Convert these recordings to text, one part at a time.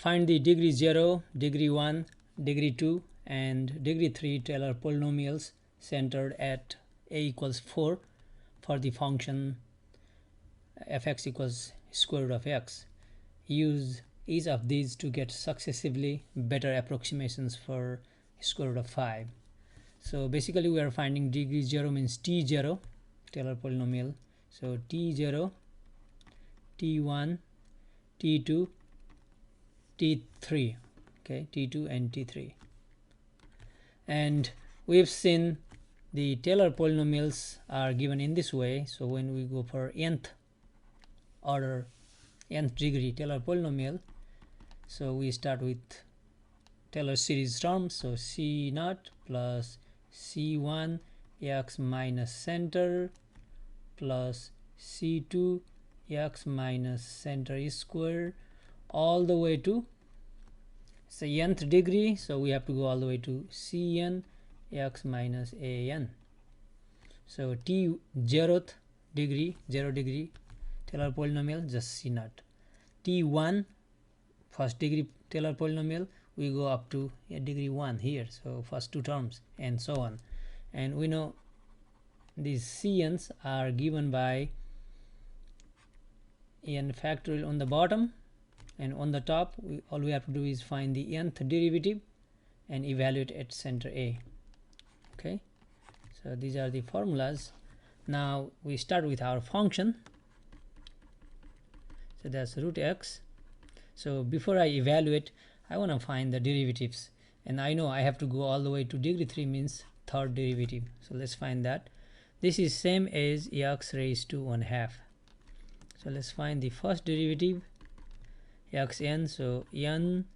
find the degree 0, degree 1, degree 2 and degree 3 Taylor polynomials centered at a equals 4 for the function fx equals square root of x. Use each of these to get successively better approximations for square root of 5. So basically we are finding degree 0 means t0 Taylor polynomial. So t0, t1, t2, t3, okay, t2 and t3. And we've seen the Taylor polynomials are given in this way. So when we go for nth order, nth degree Taylor polynomial, so we start with Taylor series terms. So c0 plus c1 x minus center plus c2 x minus center square all the way to say nth degree. So we have to go all the way to cn x minus an. So t 0th degree, 0 degree Taylor polynomial, just c0. t1 first degree Taylor polynomial, we go up to degree 1 here, so first two terms and so on. And we know these cn's are given by n factorial on the bottom, and on the top all we have to do is find the nth derivative and evaluate at center a. Okay, so these are the formulas. Now we start with our function. So that's root x. So before I evaluate, I want to find the derivatives, and I know I have to go all the way to degree 3 means third derivative. So let's find that. This is same as x raised to 1/2. So let's find the first derivative, xn. So n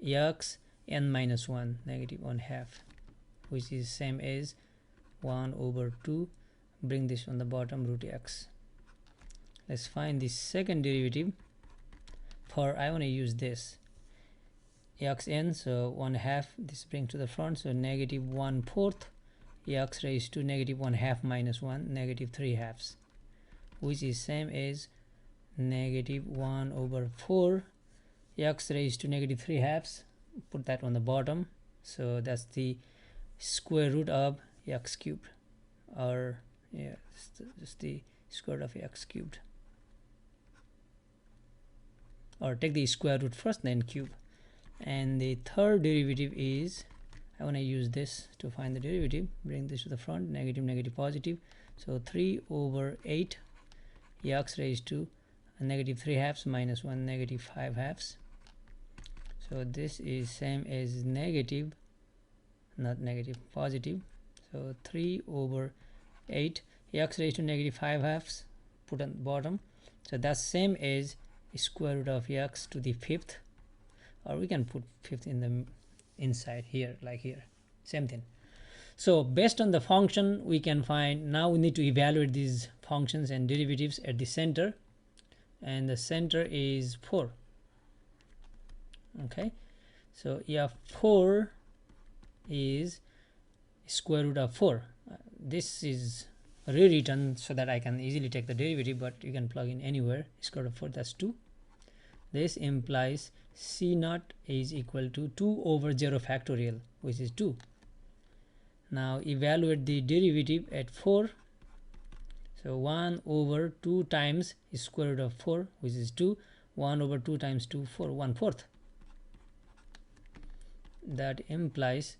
x n minus 1 negative 1/2, which is same as 1 over 2. Bring this on the bottom, root x. Let's find the second derivative. For I want to use this xn, so 1/2, this bring to the front, so negative 1/4 x raised to negative 1/2 minus 1 negative 3/2, which is same as negative 1 over 4 x raised to negative 3/2. Put that on the bottom, so that's the square root of x cubed, or yeah, just the square root of x cubed, or take the square root first then cube. And the third derivative is, I want to use this to find the derivative. Bring this to the front, negative negative positive, so 3 over 8 x raised to negative 3/2 minus 1 negative 5/2. So this is same as negative, not negative, positive. So 3 over 8 x raised to negative 5/2, put on the bottom. So that's same as square root of x to the 5th, or we can put 5th in the inside here, like here, same thing. So based on the function we can find, now we need to evaluate these functions and derivatives at the center, and the center is 4. Okay, so f4 is square root of 4. This is rewritten so that I can easily take the derivative, but you can plug in anywhere. Square root of 4, that's 2. This implies c0 is equal to 2 over 0 factorial, which is 2. Now evaluate the derivative at 4. So 1 over 2 times square root of 4, which is 2. 1 over 2 times 2, 4, 1/4. That implies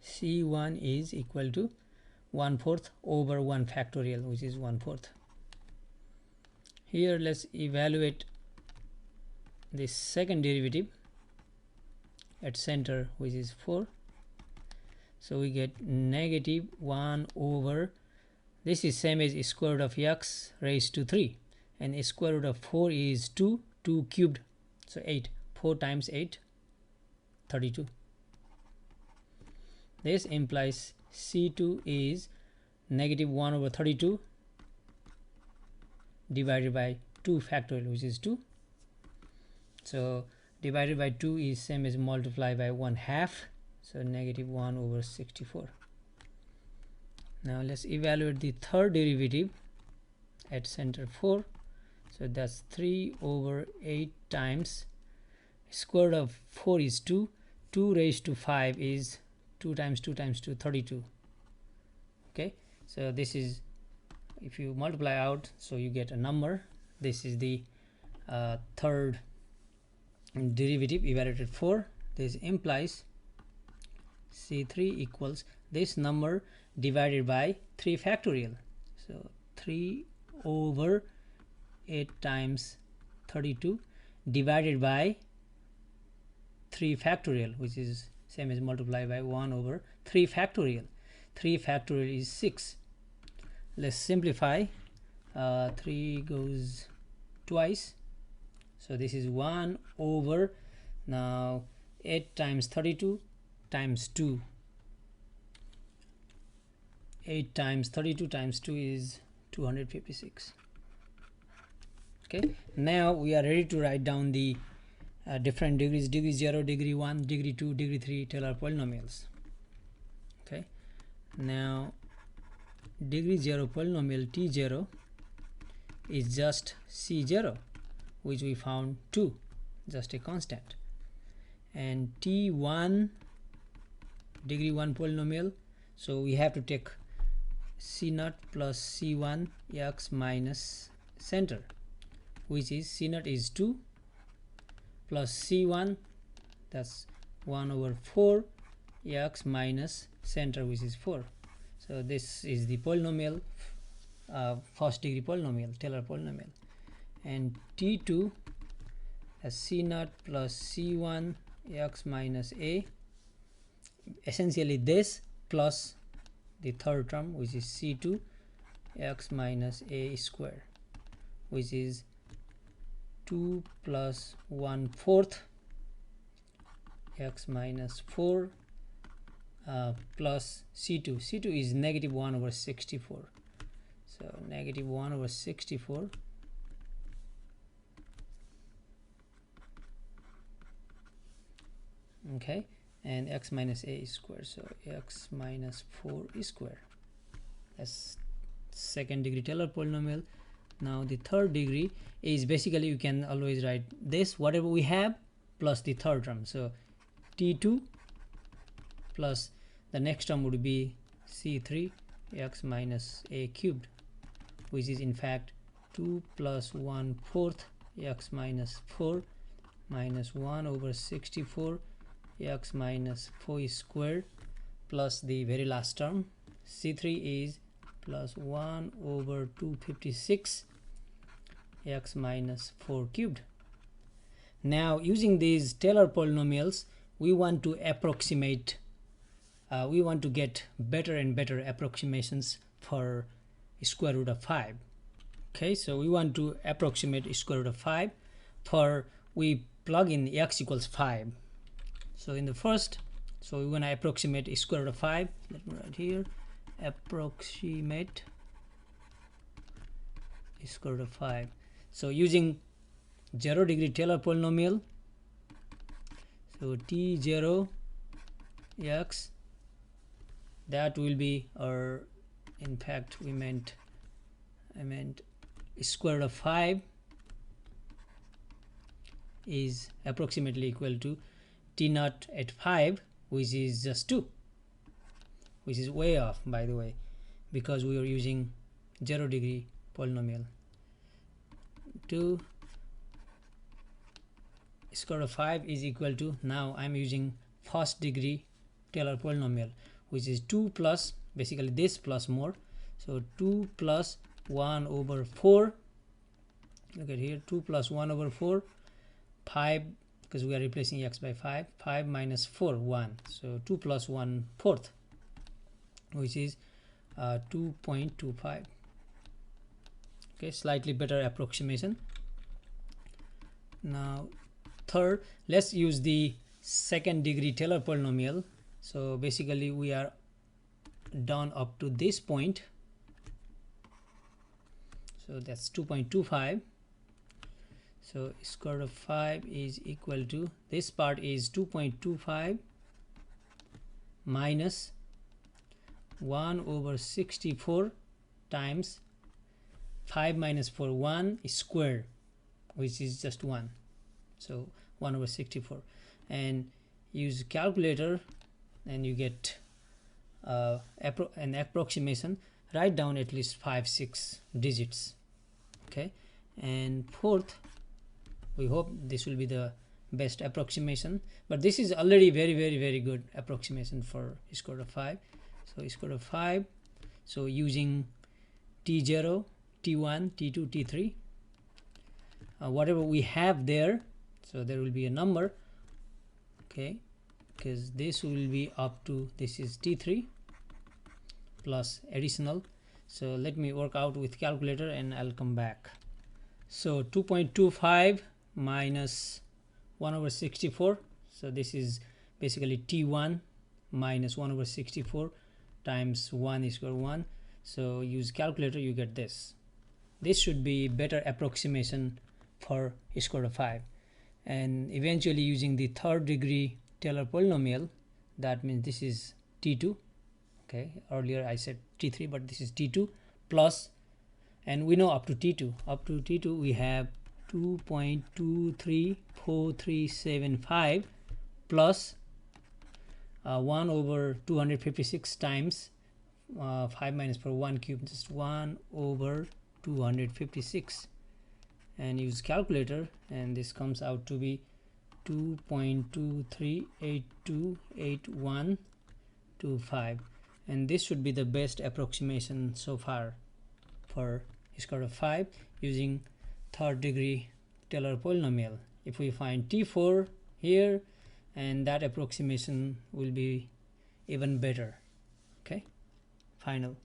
c1 is equal to 1/4 over 1 factorial, which is 1/4. Here let's evaluate the second derivative at center, which is 4. So we get negative 1 over, this is same as square root of x raised to 3, and square root of 4 is 2, 2 cubed, so 8. 4 times 8, 32. This implies c2 is negative 1 over 32 divided by 2 factorial, which is 2. So divided by 2 is same as multiply by 1/2, so negative 1 over 64. Now let's evaluate the third derivative at center 4. So that's 3 over 8 times Square root of 4 is 2. 2 raised to 5 is 2 times 2 times 2, 32. Okay, so this is, if you multiply out, so you get a number. This is the third derivative evaluated 4. This implies C3 equals this number divided by 3 factorial. So 3 over 8 times 32 divided by 3 factorial, which is same as multiply by 1 over 3 factorial. 3 factorial is 6. Let's simplify. 3 goes twice, so this is 1 over, now 8 times 32 times 2. 8 times 32 times 2 is 256. Okay, now we are ready to write down the different degrees: degree 0, degree 1, degree 2, degree 3 Taylor polynomials. Okay, now degree 0 polynomial T0 is just C0, which we found 2, just a constant. And T1 degree 1 polynomial, so we have to take C0 plus C1 x minus center, which is C0 is 2 plus C1, that's 1 over 4 x minus center, which is 4. So this is the polynomial, first degree polynomial, Taylor polynomial. And T2 as C0 plus C1 x minus a, essentially this plus the third term, which is C2 x minus a square, which is 2 plus 1/4 x minus 4 plus C2. C2 is negative 1 over 64. So negative 1 over 64 okay, and x minus a square, so x minus 4 square. That's second degree Taylor polynomial. Now the third degree is basically, you can always write this, whatever we have plus the third term. So T2 plus the next term would be C3 x minus a cubed, which is in fact 2 plus 1/4 x minus 4 minus 1 over 64 x minus 4 squared, plus the very last term C3 is plus 1 over 256 x minus 4 cubed. Now using these Taylor polynomials, we want to approximate, we want to get better and better approximations for square root of 5. Okay, so we want to approximate square root of 5 for, we plug in x equals 5. So in the first, so we're going to approximate square root of 5. Let me write here, approximate square root of 5. So using 0 degree Taylor polynomial, so T0 x, that will be, or in fact I meant square root of 5 is approximately equal to T0 at 5, which is just 2, which is way off, by the way, because we are using 0 degree polynomial. 2 square root of 5 is equal to, now I'm using first degree Taylor polynomial, which is 2 plus, basically this plus more, so 2 plus 1 over 4, look at here, 2 plus 1 over 4, 5, because we are replacing x by 5, 5 minus 4, 1, so 2 plus 1/4, which is 2.25. okay, slightly better approximation. Now third, let's use the second degree Taylor polynomial. So basically we are done up to this point, so that's 2.25. so square root of 5 is equal to, this part is 2.25 minus 1 over 64 times 5 minus 4, 1 square, which is just 1. So 1 over 64, and use calculator and you get an approximation. Write down at least 5-6 digits. Okay, and fourth, we hope this will be the best approximation, but this is already very good approximation for square root of 5. So square root of 5, so using t0, t1, t2, t3, whatever we have there, so there will be a number, okay, because this will be up to, this is t3 plus additional. So let me work out with calculator and I'll come back. So 2.25 minus 1 over 64, so this is basically t1 minus 1 over 64 times 1 is equal to 1. So use calculator, you get this. This should be better approximation for square root of 5. And eventually using the third degree Taylor polynomial, that means this is t2. Okay, earlier I said t3, but this is t2 plus, and we know up to t2. Up to t2 we have 2.234375 plus 1 over 256 times 5 minus 4 1 cube, just 1 over 256, and use calculator, and this comes out to be 2.23828125, and this should be the best approximation so far for square root of 5 using third degree Taylor polynomial. If we find t4 here, and that approximation will be even better. Okay, final.